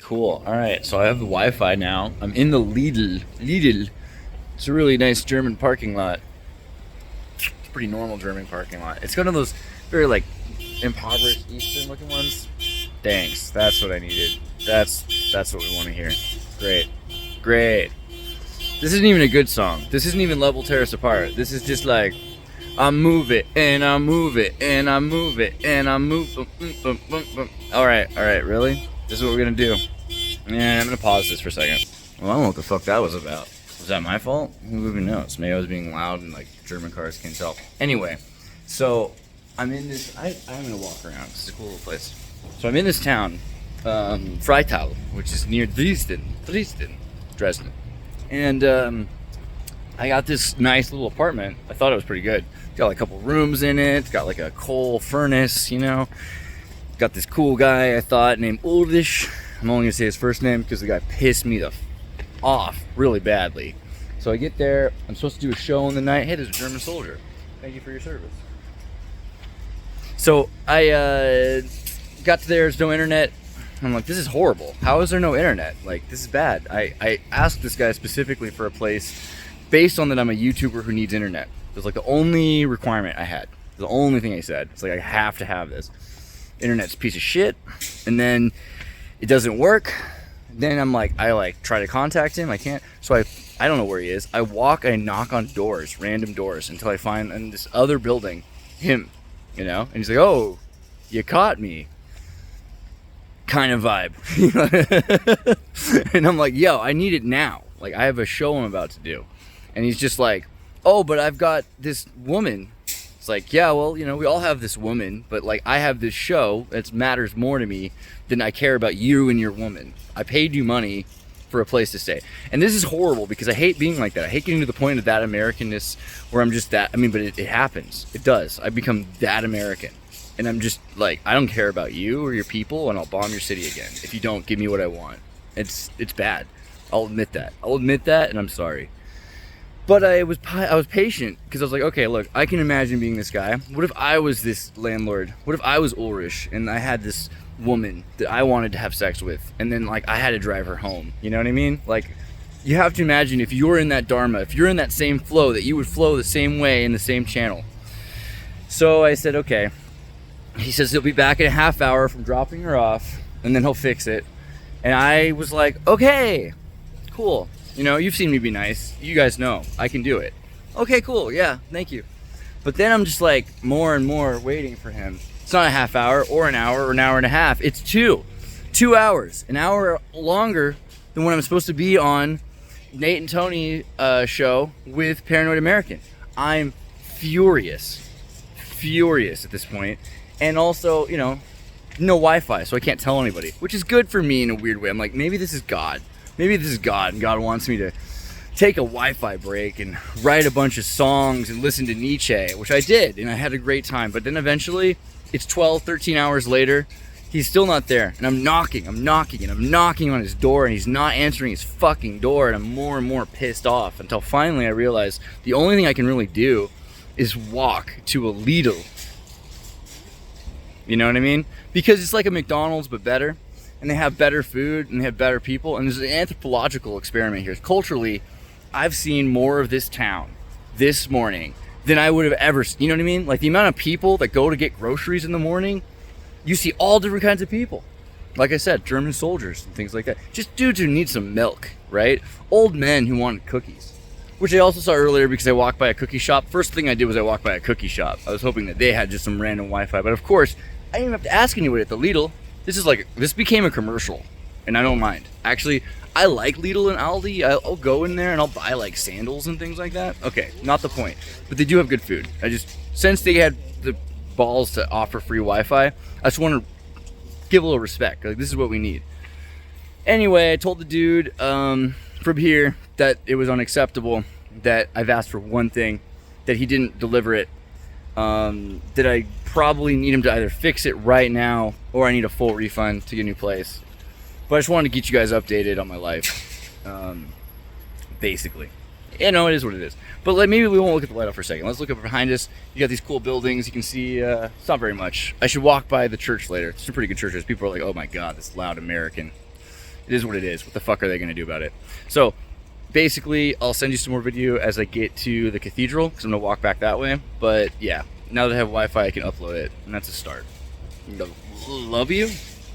Cool. All right, so I have the Wi-Fi now. I'm in the Lidl. It's a really nice German parking lot. It's a pretty normal German parking lot. It's one of those very like impoverished Eastern looking ones. Thanks. That's what I needed. That's what we want to hear. Great. Great. This isn't even a good song. This isn't even Level Tear Us Apart. This is just like I move it and I move it and I move it and I move. All right, really? This is what we're gonna do. Yeah, I'm gonna pause this for a second. Well, I don't know what the fuck that was about. Was that my fault? Who even knows? Maybe I was being loud and like German cars can't tell. Anyway, so I'm in this. I'm gonna walk around. This is a cool little place. So I'm in this town, Freital, which is near Dresden, and I got this nice little apartment. I thought it was pretty good. It's got like a couple rooms in it. It's got like a coal furnace, you know. Got this cool guy, I thought, named Ulrich. I'm only gonna say his first name because the guy pissed me off really badly. So I get there, I'm supposed to do a show in the night. Hey, there's a German soldier. Thank you for your service. So I got to there, there's no internet. I'm like, this is horrible. How is there no internet? Like, this is bad. I asked this guy specifically for a place based on that I'm a YouTuber who needs internet. It was like the only requirement I had. The only thing I said. It's like, I have to have this. Internet's a piece of shit. And then it doesn't work. Then I'm like, I try to contact him. I can't. So I don't know where he is. I knock on doors, random doors, until I find in this other building him, you know? And he's like, oh, you caught me. Kind of vibe. And I'm like, yo, I need it now. Like, I have a show I'm about to do. And he's just like, oh, but I've got this woman. It's like, yeah, well, you know, we all have this woman, but like, I have this show that matters more to me than I care about you and your woman. I paid you money for a place to stay. And this is horrible because I hate being like that. I hate getting to the point of that Americanness where I'm just that. I mean, but it happens. It does. I become that American. And I'm just like, I don't care about you or your people, and I'll bomb your city again if you don't give me what I want. It's bad. I'll admit that. And I'm sorry. But I was patient because I was like, okay, look, I can imagine being this guy. What if I was this landlord? What if I was Ulrich and I had this woman that I wanted to have sex with, and then like I had to drive her home? You know what I mean? Like, you have to imagine if you're in that dharma, if you're in that same flow, that you would flow the same way in the same channel. So I said, okay. He says he'll be back in a half hour from dropping her off, and then he'll fix it. And I was like, okay, cool. You know, you've seen me be nice. You guys know I can do it. Okay, cool. Yeah, thank you. But then I'm just like more and more waiting for him. It's not a half hour or an hour and a half. It's 2 hours, an hour longer than when I'm supposed to be on Nate and Tony show with Paranoid American. I'm furious at this point. And also, you know, no Wi-Fi, so I can't tell anybody, which is good for me in a weird way. I'm like, maybe this is God. Maybe this is God, and God wants me to take a Wi-Fi break and write a bunch of songs and listen to Nietzsche, which I did, and I had a great time. But then eventually, it's 12, 13 hours later, he's still not there. And I'm knocking on his door, and he's not answering his fucking door, and I'm more and more pissed off until finally I realize the only thing I can really do is walk to a Lidl. You know what I mean? Because it's like a McDonald's, but better. And they have better food, and they have better people. And there's an anthropological experiment here. Culturally, I've seen more of this town this morning than I would have ever seen. You know what I mean? Like, the amount of people that go to get groceries in the morning, you see all different kinds of people. Like I said, German soldiers and things like that. Just dudes who need some milk, right? Old men who wanted cookies. Which I also saw earlier because I walked by a cookie shop. First thing I did was I walked by a cookie shop. I was hoping that they had just some random Wi-Fi. But of course, I didn't even have to ask anybody at the Lidl. This became a commercial, and I don't mind. Actually, I like Lidl and Aldi. I'll go in there and I'll buy like sandals and things like that. Okay, not the point. But they do have good food. Since they had the balls to offer free Wi-Fi, I just want to give a little respect. Like, this is what we need. Anyway, I told the dude from here that it was unacceptable, that I've asked for one thing, that he didn't deliver it. That I probably need him to either fix it right now or I need a full refund to get a new place. But I just wanted to get you guys updated on my life. Basically. You know, it is what it is. But maybe we won't look at the light up for a second. Let's look up behind us. You got these cool buildings. You can see, it's not very much. I should walk by the church later. It's some pretty good churches. People are like, oh my God, this loud American. it is what it is. What the fuck are they gonna do about it? So basically, I'll send you some more video as I get to the cathedral, because I'm gonna walk back that way. But yeah, now that I have Wi-Fi, I can upload it, and that's a start. Love you.